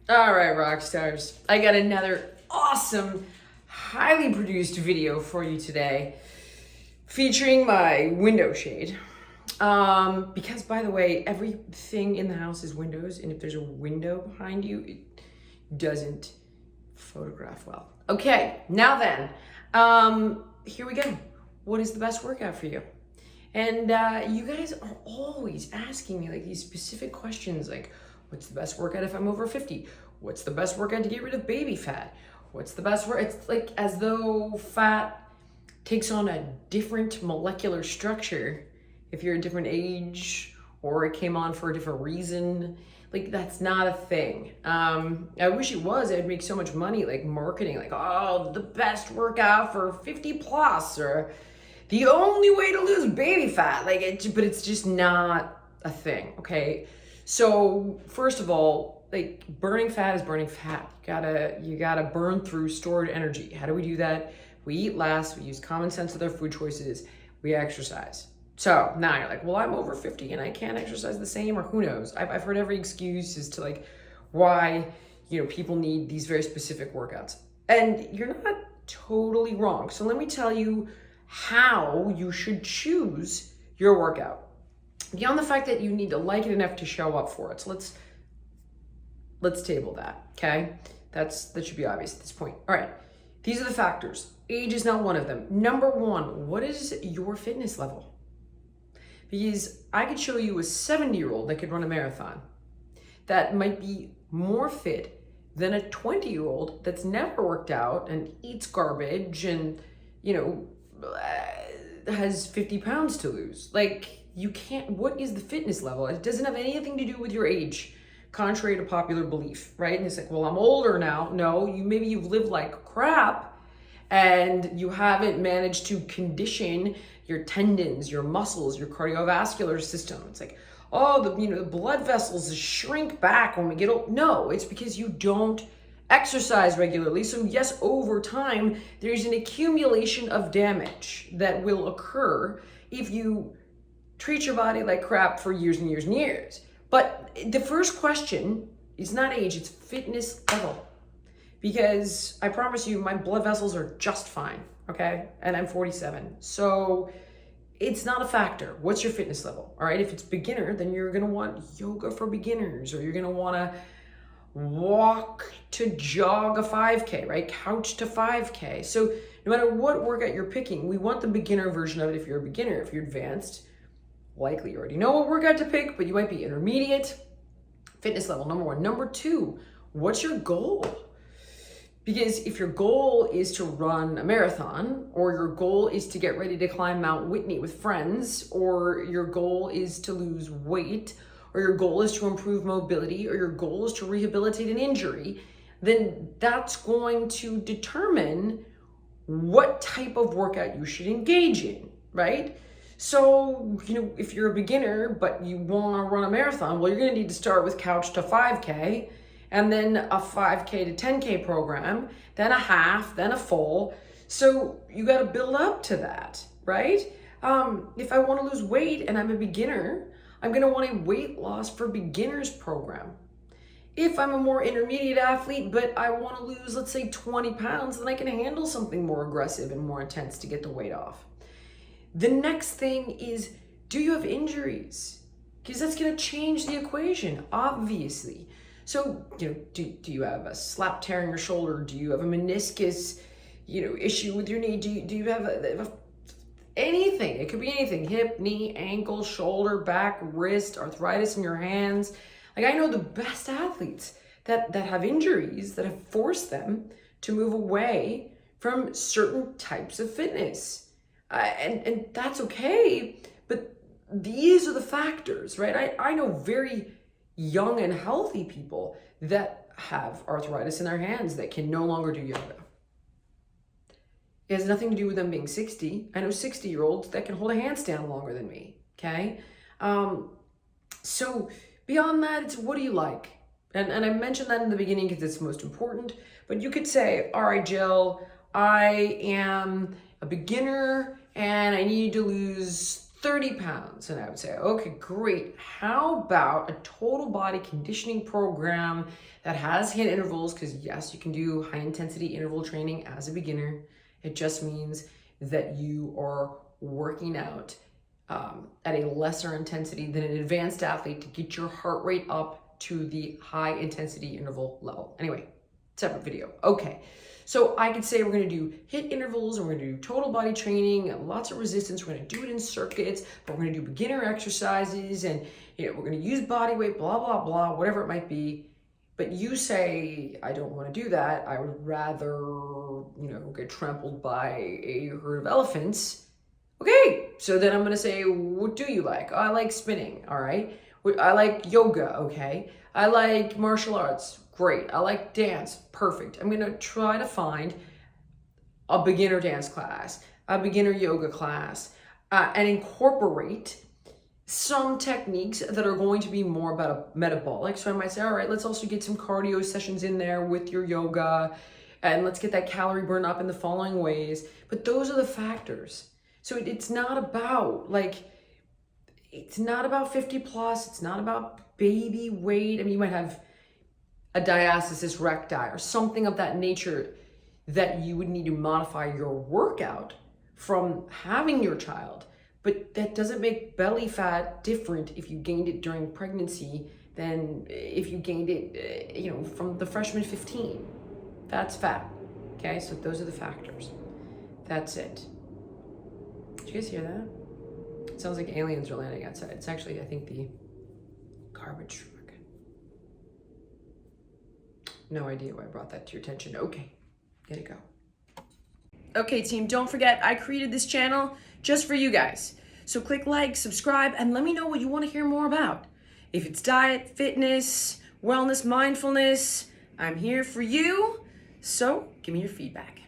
All right, rock stars. I got another awesome, highly produced video for you today featuring my window shade. Because by the way, everything in the house is windows, and if there's a window behind you, it doesn't photograph well. Okay, now then, here we go. What is the best workout for you? And you guys are always asking me like these specific questions, like, what's the best workout if I'm over 50? What's the best workout to get rid of baby fat? What's the best workout? It's like as though fat takes on a different molecular structure if you're a different age, or it came on for a different reason. Like, that's not a thing. I wish it was. I'd make so much money like marketing, like, oh, the best workout for 50 plus, or the only way to lose baby fat. Like, but it's just not a thing, okay? So first of all, like, burning fat is burning fat. You gotta burn through stored energy. How do we do that? We eat less, we use common sense with our food choices, we exercise. So now you're like, well, I'm over 50 and I can't exercise the same, or who knows? I've heard every excuse as to like why, people need these very specific workouts. And you're not totally wrong. So let me tell you how you should choose your workout. Beyond the fact that you need to like it enough to show up for it. So let's table that, okay? That should be obvious at this point. All right, these are the factors. Age is not one of them. Number one, what is your fitness level? Because I could show you a 70-year-old that could run a marathon that might be more fit than a 20-year-old that's never worked out and eats garbage and, has 50 pounds to lose. Like, you can't, what is the fitness level? It doesn't have anything to do with your age, contrary to popular belief, right? And it's like, well, I'm older now. No, maybe you've lived like crap and you haven't managed to condition your tendons, your muscles, your cardiovascular system. It's like, oh, the blood vessels shrink back when we get old. No, it's because you don't exercise regularly. So yes, over time, there's an accumulation of damage that will occur if you treat your body like crap for years and years and years. But the first question is not age, it's fitness level. Because I promise you, my blood vessels are just fine, okay? And I'm 47. So it's not a factor. What's your fitness level? All right, if it's beginner, then you're gonna want yoga for beginners, or you're gonna wanna walk to jog a 5K, right? Couch to 5K. So no matter what workout you're picking, we want the beginner version of it if you're a beginner. If you're advanced, likely you already know what workout to pick, but you might be intermediate. Fitness level, number one. Number two, what's your goal? Because if your goal is to run a marathon, or your goal is to get ready to climb Mount Whitney with friends, or your goal is to lose weight, or your goal is to improve mobility, or your goal is to rehabilitate an injury, then that's going to determine what type of workout you should engage in, right? So, if you're a beginner, but you want to run a marathon, well, you're going to need to start with couch to 5K, and then a 5K to 10K program, then a half, then a full. So you got to build up to that, right? If I want to lose weight and I'm a beginner, I'm going to want a weight loss for beginners program. If I'm a more intermediate athlete, but I want to lose, let's say 20 pounds, then I can handle something more aggressive and more intense to get the weight off. The next thing is, do you have injuries? Because that's going to change the equation, obviously. So, do you have a slap tear in your shoulder? Do you have a meniscus, issue with your knee? Do you have anything? It could be anything: hip, knee, ankle, shoulder, back, wrist, arthritis in your hands. Like, I know the best athletes that have injuries that have forced them to move away from certain types of fitness. And that's okay, but these are the factors, right? I know very young and healthy people that have arthritis in their hands that can no longer do yoga. It has nothing to do with them being 60. I know 60-year-olds that can hold a handstand longer than me, okay? So beyond that, it's what do you like? And I mentioned that in the beginning because it's most important, but you could say, all right, Jill, I am a beginner and I need to lose 30 pounds. And I would say, okay, great. How about a total body conditioning program that has HIIT intervals? Because yes, you can do high intensity interval training as a beginner. It just means that you are working out at a lesser intensity than an advanced athlete to get your heart rate up to the high intensity interval level. Anyway, separate video. Okay, so I could say we're gonna do HIIT intervals, and we're gonna do total body training, and lots of resistance. We're gonna do it in circuits, but we're gonna do beginner exercises, and we're gonna use body weight, blah, blah, blah, whatever it might be. But you say, I don't wanna do that. I would rather, get trampled by a herd of elephants. Okay, so then I'm gonna say, what do you like? I like spinning, all right? I like yoga, okay? I like martial arts, great. I like dance, perfect. I'm gonna try to find a beginner dance class, a beginner yoga class, and incorporate some techniques that are going to be more about a metabolic. So I might say, all right, let's also get some cardio sessions in there with your yoga, and let's get that calorie burn up in the following ways. But those are the factors. So it's not about it's not about 50 plus, it's not about baby weight. I mean, you might have a diastasis recti or something of that nature that you would need to modify your workout from having your child. But that doesn't make belly fat different if you gained it during pregnancy than if you gained it, from the freshman 15. That's fat, okay? So those are the factors. That's it. Did you guys hear that? It sounds like aliens are landing outside. It's actually, I think, the garbage truck. No idea why I brought that to your attention. Okay, get it go. Okay, team, don't forget, I created this channel just for you guys. So click like, subscribe, and let me know what you want to hear more about. If it's diet, fitness, wellness, mindfulness, I'm here for you. So give me your feedback.